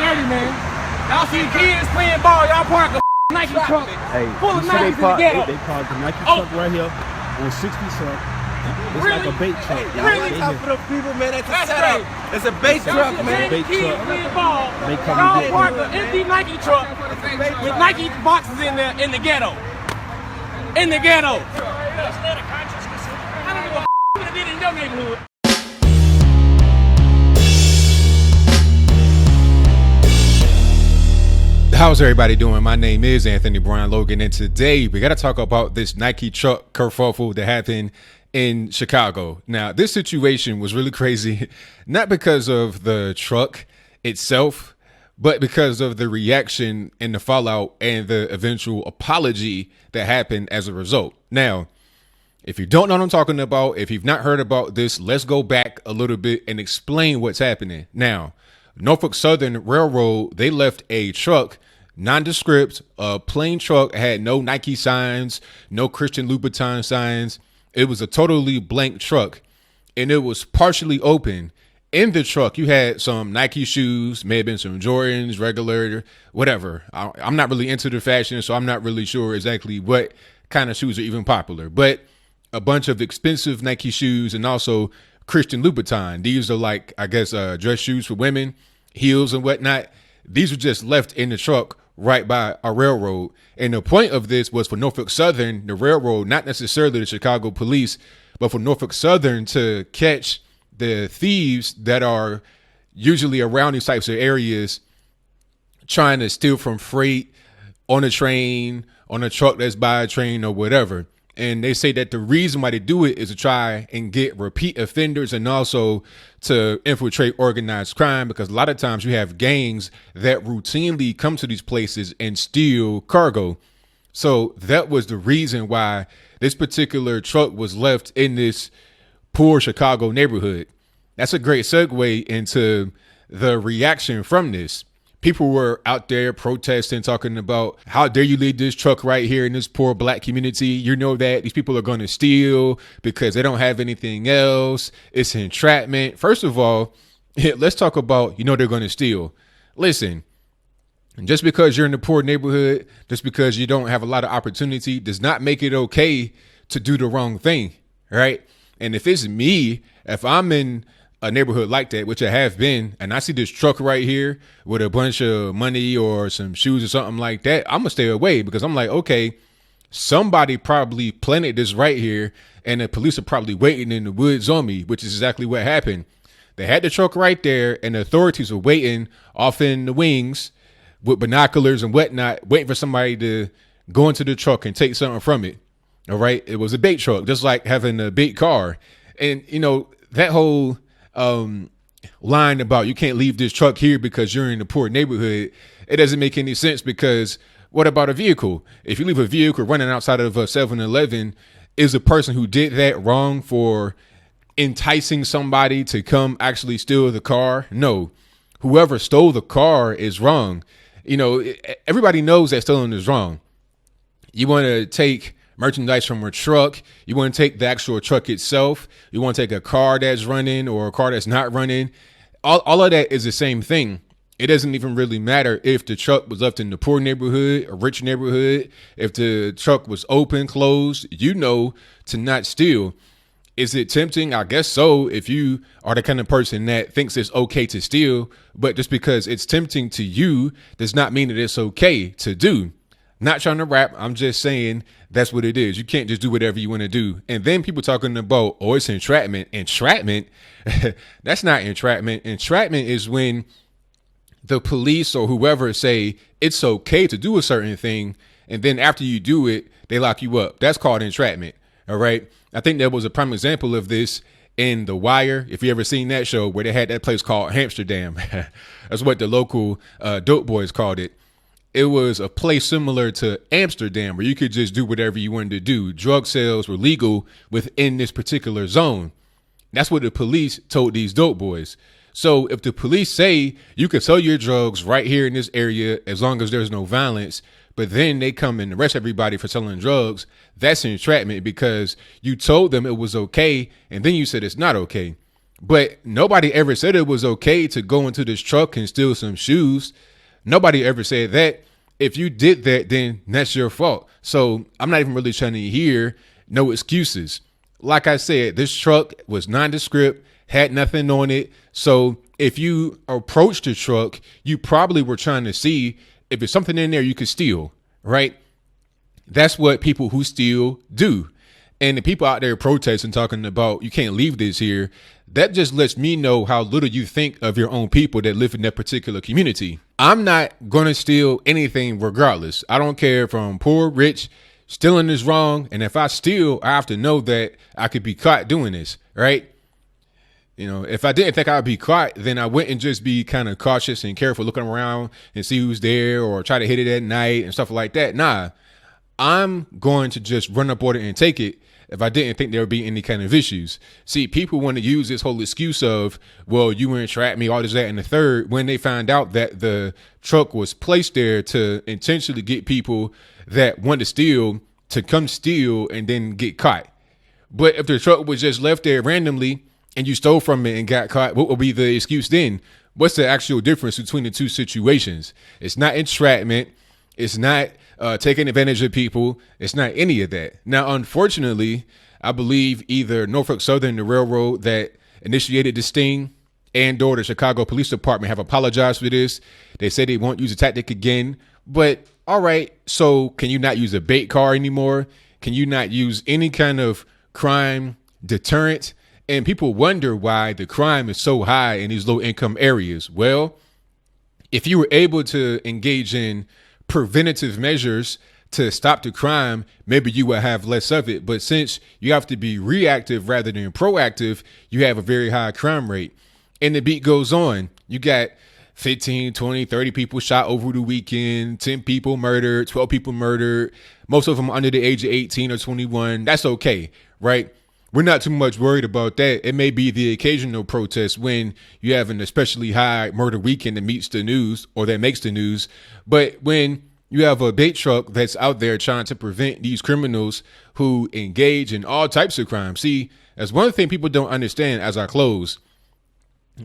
dirty, man. Y'all see kids playing ball, y'all park a Nike truck full of Nikes in the ghetto. They parked the Nike truck right here on 60th. It's really? like a bait truck. Really? Talk for the people, man. That's a setup. It's a bait truck, man. Bait Kids truck. playing ball. They come Y'all and park an empty Nike truck with Nike boxes in the ghetto. In the ghetto. That's not a conscious decision. I don't give a what it did in your neighborhood. How's everybody doing? My name is Anthony Brian Logan, and today we got to talk about this Nike truck kerfuffle that happened in Chicago. Now, this situation was really crazy, not because of the truck itself, but because of the reaction and the fallout and the eventual apology that happened as a result. Now, if you don't know what I'm talking about, if you've not heard about this, let's go back a little bit and explain what's happening. Now, Norfolk Southern Railroad, they left a truck, nondescript, a plain truck, had no Nike signs, no Christian Louboutin signs. It was a totally blank truck, and it was partially open. In the truck, you had some Nike shoes, may have been some Jordans, regular, whatever. I'm not really into the fashion, so I'm not really sure exactly what kind of shoes are even popular, but a bunch of expensive Nike shoes and also Christian Louboutin. These are like, I guess, dress shoes for women, heels and whatnot. These were just left in the truck right by a railroad. And the point of this was for Norfolk Southern, the railroad, not necessarily the Chicago police, but for Norfolk Southern to catch the thieves that are usually around these types of areas trying to steal from freight on a train, on a truck that's by a train or whatever. And they say that the reason why they do it is to try and get repeat offenders and also to infiltrate organized crime, because a lot of times you have gangs that routinely come to these places and steal cargo. So that was the reason why this particular truck was left in this poor Chicago neighborhood. That's a great segue into the reaction from this. People were out there protesting, talking about, how dare you leave this truck right here in this poor black community? You know that these people are going to steal because they don't have anything else. It's entrapment. First of all, let's talk about, they're going to steal. Listen, just because you're in a poor neighborhood, just because you don't have a lot of opportunity does not make it okay to do the wrong thing, right? And if it's me, if I'm in a neighborhood like that, which I have been, and I see this truck right here with a bunch of money or some shoes or something like that, I'm gonna stay away, because I'm like, okay, somebody probably planted this right here and the police are probably waiting in the woods on me, which is exactly what happened. They had the truck right there and the authorities were waiting off in the wings with binoculars and whatnot, waiting for somebody to go into the truck and take something from it. All right. It was a bait truck, just like having a bait car. And, that whole line about you can't leave this truck here because you're in a poor neighborhood, it doesn't make any sense, because what about a vehicle? If you leave a vehicle running outside of a 7-Eleven, is the person who did that wrong for enticing somebody to come actually steal the car? No. Whoever stole the car is wrong. Everybody knows that stealing is wrong. You want to take merchandise from a truck, you want to take the actual truck itself, you want to take a car that's running or a car that's not running, all of that is the same thing. It doesn't even really matter if the truck was left in the poor neighborhood, a rich neighborhood, if the truck was open, closed, to not steal. Is it tempting? I guess so, if you are the kind of person that thinks it's okay to steal, but just because it's tempting to you does not mean that it's okay to do. Not trying to rap. I'm just saying that's what it is. You can't just do whatever you want to do. And then people talking about, oh, it's entrapment. Entrapment? That's not entrapment. Entrapment is when the police or whoever say it's okay to do a certain thing, and then after you do it, they lock you up. That's called entrapment. All right. I think there was a prime example of this in The Wire. If you ever seen that show where they had that place called Amsterdam, that's what the local dope boys called it. It was a place similar to Amsterdam where you could just do whatever you wanted to do. Drug sales were legal within this particular zone. That's what the police told these dope boys. So if the police say you can sell your drugs right here in this area as long as there's no violence, but then they come and arrest everybody for selling drugs, that's entrapment, because you told them it was okay and then you said it's not okay. But nobody ever said it was okay to go into this truck and steal some shoes. Nobody ever said that. If you did that, then that's your fault. So I'm not even really trying to hear no excuses. Like I said, this truck was nondescript, had nothing on it. So if you approached the truck, you probably were trying to see if there's something in there you could steal, right? That's what people who steal do. And the people out there protesting, talking about you can't leave this here, that just lets me know how little you think of your own people that live in that particular community. I'm not going to steal anything regardless. I don't care if I'm poor, rich, stealing is wrong. And if I steal, I have to know that I could be caught doing this, right? You know, if I didn't think I'd be caught, then I wouldn't just be kind of cautious and careful looking around and see who's there or try to hit it at night and stuff like that. Nah, I'm going to just run up on it and take it if I didn't think there would be any kind of issues. See, people want to use this whole excuse of, well, you entrapped me, all this, that, and the third, when they find out that the truck was placed there to intentionally get people that want to steal to come steal and then get caught. But if the truck was just left there randomly and you stole from it and got caught, what would be the excuse then? What's the actual difference between the two situations? It's not entrapment. It's not taking advantage of people. It's not any of that. Now, unfortunately, I believe either Norfolk Southern, the railroad that initiated this sting, and or the Chicago Police Department have apologized for this. They said they won't use the tactic again. But all right, so can you not use a bait car anymore? Can you not use any kind of crime deterrent? And people wonder why the crime is so high in these low income areas. Well, if you were able to engage in preventative measures to stop the crime, maybe you will have less of it. But since you have to be reactive rather than proactive, you have a very high crime rate. And the beat goes on. You got 15, 20, 30 people shot over the weekend, 10 people murdered, 12 people murdered, most of them under the age of 18 or 21. That's okay, right? We're not too much worried about that. It may be the occasional protest when you have an especially high murder weekend that meets the news or that makes the news. But when you have a bait truck that's out there trying to prevent these criminals who engage in all types of crime. See, that's one thing people don't understand as I close.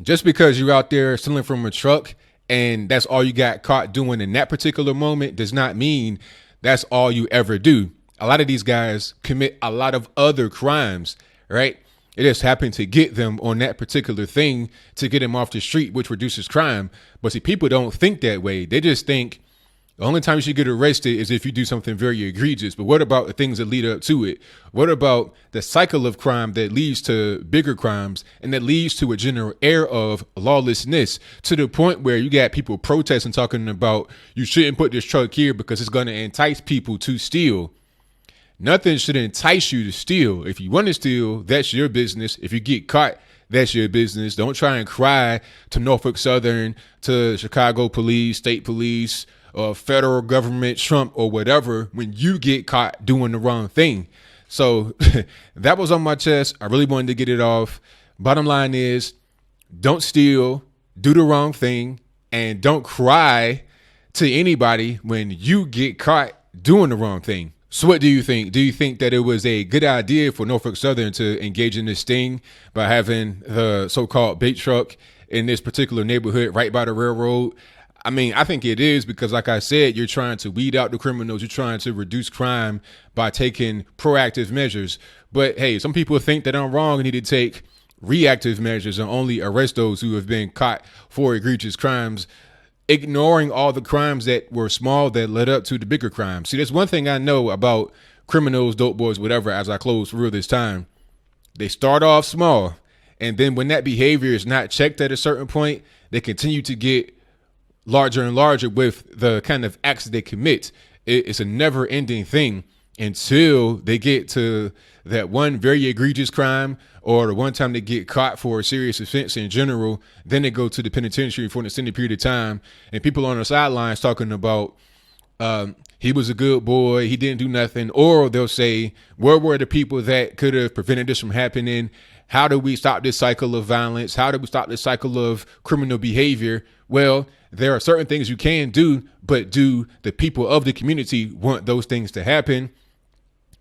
Just because you're out there stealing from a truck and that's all you got caught doing in that particular moment does not mean that's all you ever do. A lot of these guys commit a lot of other crimes, right? It just happened to get them on that particular thing to get them off the street, which reduces crime. But see, people don't think that way. They just think the only time you should get arrested is if you do something very egregious. But what about the things that lead up to it? What about the cycle of crime that leads to bigger crimes and that leads to a general air of lawlessness to the point where you got people protesting, talking about you shouldn't put this truck here because it's going to entice people to steal. Nothing should entice you to steal. If you want to steal, that's your business. If you get caught, that's your business. Don't try and cry to Norfolk Southern, to Chicago police, state police, federal government, Trump, or whatever when you get caught doing the wrong thing. So that was on my chest. I really wanted to get it off. Bottom line is, don't steal, do the wrong thing, and don't cry to anybody when you get caught doing the wrong thing. So what do you think? Do you think that it was a good idea for Norfolk Southern to engage in this sting by having the so-called bait truck in this particular neighborhood right by the railroad? I mean, I think it is because, like I said, you're trying to weed out the criminals. You're trying to reduce crime by taking proactive measures. But hey, some people think that I'm wrong and need to take reactive measures and only arrest those who have been caught for egregious crimes, ignoring all the crimes that were small that led up to the bigger crimes. See, there's one thing I know about criminals, dope boys, whatever, as I close for real this time. They start off small. And then when that behavior is not checked at a certain point, they continue to get larger and larger with the kind of acts they commit. It's a never ending thing until they get to that one very egregious crime or the one time they get caught for a serious offense in general. Then they go to the penitentiary for an extended period of time. And people on the sidelines talking about he was a good boy, he didn't do nothing. Or they'll say, where were the people that could have prevented this from happening? How do we stop this cycle of violence? How do we stop this cycle of criminal behavior? Well, there are certain things you can do, but do the people of the community want those things to happen?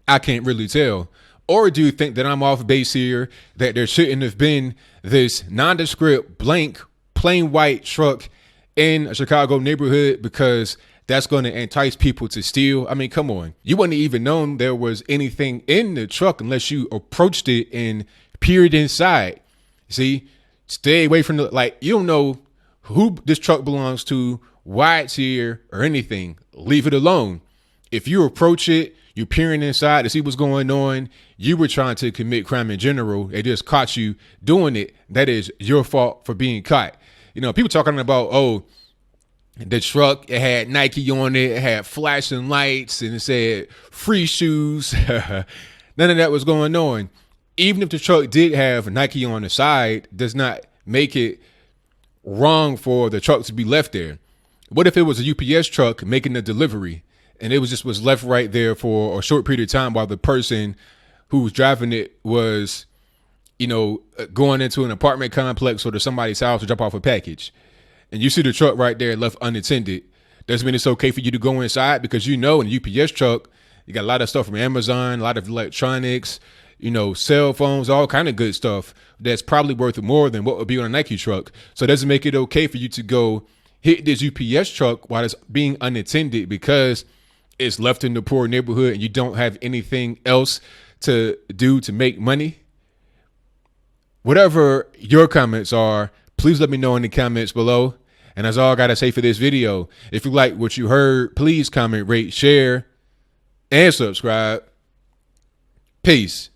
I can't really tell. Or do you think that I'm off base here, that there shouldn't have been this nondescript, blank, plain white truck in a Chicago neighborhood because that's going to entice people to steal? I mean, come on. You wouldn't even known there was anything in the truck unless you approached it and peered inside. See, stay away from the, like, you don't know who this truck belongs to, why it's here, or anything. Leave it alone. If you approach it, you're peering inside to see what's going on, you were trying to commit crime in general. They just caught you doing it. That is your fault for being caught. You know, people talking about, oh, the truck, it had Nike on it, it had flashing lights, and it said free shoes. None of that was going on. Even if the truck did have Nike on the side, does not make it wrong for the truck to be left there. What if it was a UPS truck making a delivery and it was left right there for a short period of time while the person who was driving it was, you know, going into an apartment complex or to somebody's house to drop off a package, and you see the truck right there left unattended? Doesn't mean it's okay for you to go inside, because, you know, in a UPS truck, you got a lot of stuff from Amazon, a lot of electronics, you know, cell phones, all kind of good stuff that's probably worth more than what would be on a Nike truck. So it doesn't make it okay for you to go hit this UPS truck while it's being unattended because it's left in the poor neighborhood and you don't have anything else to do to make money. Whatever your comments are, please let me know in the comments below. And that's all I got to say for this video. If you like what you heard, please comment, rate, share, and subscribe. Peace.